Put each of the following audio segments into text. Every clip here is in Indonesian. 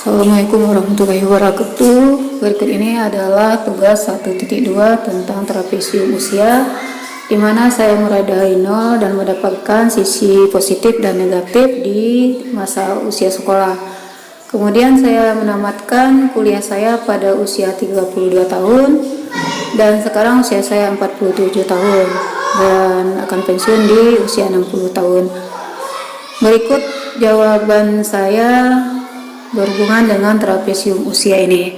Assalamualaikum warahmatullahi wabarakatuh. Berikut ini adalah tugas 1.2 tentang trapesium usia, di mana saya mulai dari nol dan mendapatkan sisi positif dan negatif di masa usia sekolah. Kemudian saya menamatkan kuliah saya pada usia 32 tahun dan sekarang usia saya 47 tahun dan akan pensiun di usia 60 tahun. Berikut jawaban saya berhubungan dengan trapesium usia ini.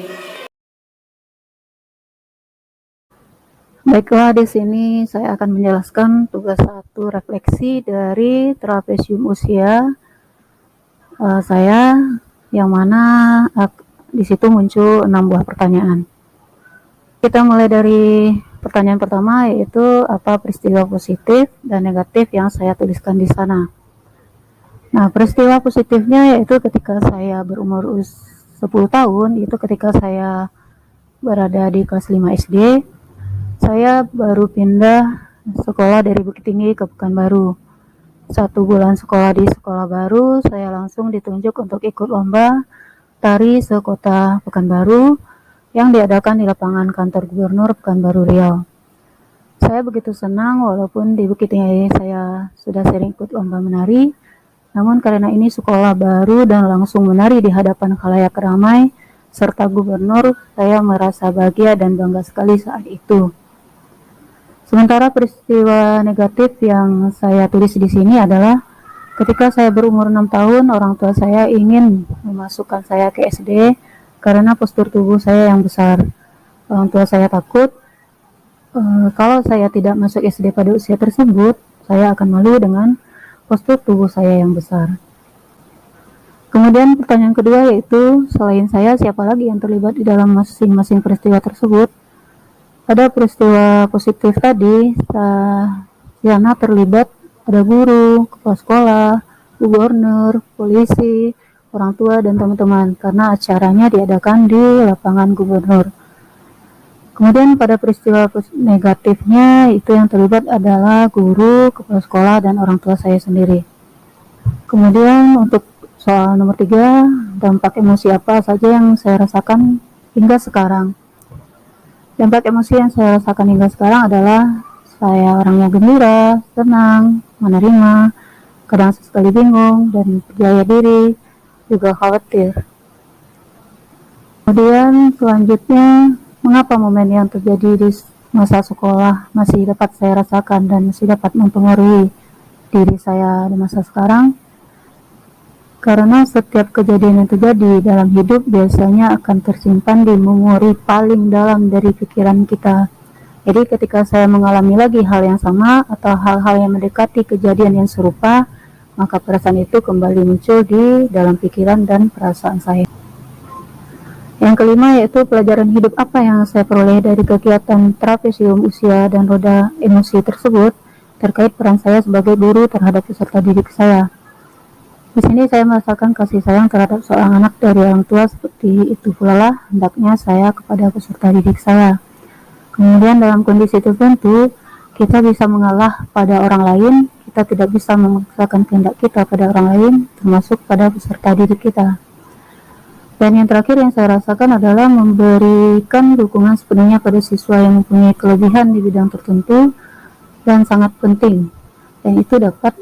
Baiklah, di sini saya akan menjelaskan tugas 1 refleksi dari trapesium usia saya, yang mana di situ muncul 6 buah pertanyaan. Kita mulai dari pertanyaan pertama, yaitu apa peristiwa positif dan negatif yang saya tuliskan di sana. Nah, peristiwa positifnya yaitu ketika saya berumur 10 tahun, itu ketika saya berada di kelas 5 SD, saya baru pindah sekolah dari Bukit Tinggi ke Pekanbaru. 1 bulan sekolah di sekolah baru, saya langsung ditunjuk untuk ikut lomba tari sekota Pekanbaru yang diadakan di lapangan kantor gubernur Pekanbaru Riau. Saya begitu senang walaupun di Bukit Tinggi saya sudah sering ikut lomba menari, namun karena ini sekolah baru dan langsung menari di hadapan khalayak ramai serta gubernur, saya merasa bahagia dan bangga sekali saat itu. Sementara peristiwa negatif yang saya tulis di sini adalah ketika saya berumur 6 tahun, orang tua saya ingin memasukkan saya ke SD karena postur tubuh saya yang besar. Orang tua saya takut kalau saya tidak masuk SD pada usia tersebut, saya akan malu dengan postur tubuh saya yang besar. Kemudian pertanyaan kedua yaitu, selain saya, siapa lagi yang terlibat di dalam masing-masing peristiwa tersebut? Pada peristiwa positif tadi, Yana terlibat, ada guru, kepala sekolah, gubernur, polisi, orang tua, dan teman-teman, karena acaranya diadakan di lapangan gubernur. Kemudian pada peristiwa negatifnya, itu yang terlibat adalah guru, kepala sekolah, dan orang tua saya sendiri. Kemudian untuk soal nomor 3, dampak emosi apa saja yang saya rasakan hingga sekarang. Dampak emosi yang saya rasakan hingga sekarang adalah saya orangnya gembira, senang, menerima, kadang sesekali bingung, dan percaya diri, juga khawatir. Kemudian selanjutnya, mengapa momen yang terjadi di masa sekolah masih dapat saya rasakan dan masih dapat mempengaruhi diri saya di masa sekarang? Karena setiap kejadian yang terjadi dalam hidup biasanya akan tersimpan di memori paling dalam dari pikiran kita. Jadi ketika saya mengalami lagi hal yang sama atau hal-hal yang mendekati kejadian yang serupa, maka perasaan itu kembali muncul di dalam pikiran dan perasaan saya. Yang kelima yaitu pelajaran hidup apa yang saya peroleh dari kegiatan trapesium usia dan roda emosi tersebut terkait peran saya sebagai guru terhadap peserta didik saya. Di sini saya merasakan kasih sayang terhadap seorang anak dari orang tua, seperti itu pula lah hendaknya saya kepada peserta didik saya. Kemudian dalam kondisi tertentu kita bisa mengalah pada orang lain, kita tidak bisa memaksakan kehendak kita pada orang lain, termasuk pada peserta didik kita. Dan yang terakhir yang saya rasakan adalah memberikan dukungan sepenuhnya pada siswa yang mempunyai kelebihan di bidang tertentu dan sangat penting. Dan itu dapat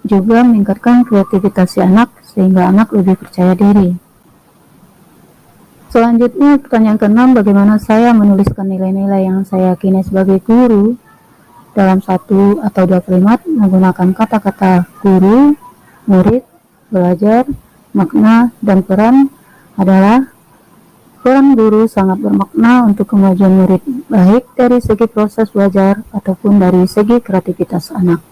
juga meningkatkan kreativitas si anak sehingga anak lebih percaya diri. Selanjutnya pertanyaan ke-6, bagaimana saya menuliskan nilai-nilai yang saya yakini sebagai guru dalam 1 atau 2 kalimat menggunakan kata-kata guru, murid, belajar, makna, dan peran adalah peran guru sangat bermakna untuk kemajuan murid, baik dari segi proses belajar ataupun dari segi kreativitas anak.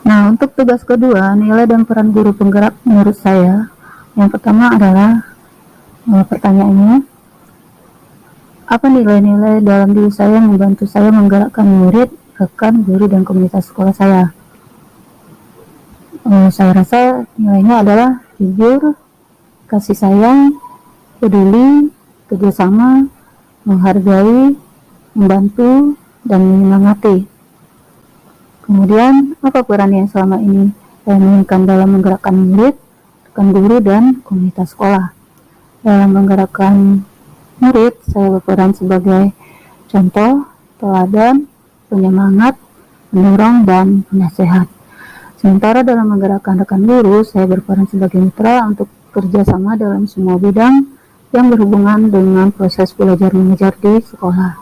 Nah, untuk tugas kedua, nilai dan peran guru penggerak menurut saya, yang pertama adalah pertanyaannya, apa nilai-nilai dalam diri saya yang membantu saya menggerakkan murid, rekan, guru, dan komunitas sekolah saya? Saya rasa nilainya adalah jujur, kasih sayang, peduli, kerjasama, menghargai, membantu, dan menyemangati. Kemudian, apa peran yang selama ini saya mainkan dalam menggerakkan murid, rekan guru dan komunitas sekolah. Dalam menggerakkan murid, saya berperan sebagai contoh, teladan, penyemangat, pendorong, dan penasehat. Sementara dalam menggerakkan rekan guru, saya berperan sebagai mitra untuk kerjasama dalam semua bidang yang berhubungan dengan proses belajar mengajar di sekolah.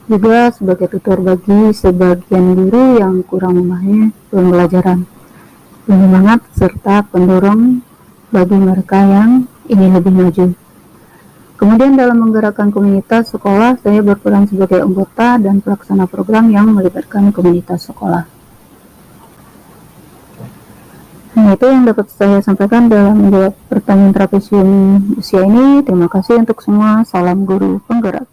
Juga sebagai tutor bagi sebagian guru yang kurang memahami pembelajaran, penyemangat, serta pendorong bagi mereka yang ingin lebih maju. Kemudian dalam menggerakkan komunitas sekolah, saya berperan sebagai anggota dan pelaksana program yang melibatkan komunitas sekolah. Nah, itu yang dapat saya sampaikan dalam menjawab pertanyaan trapesium usia ini. Terima kasih untuk semua. Salam guru penggerak.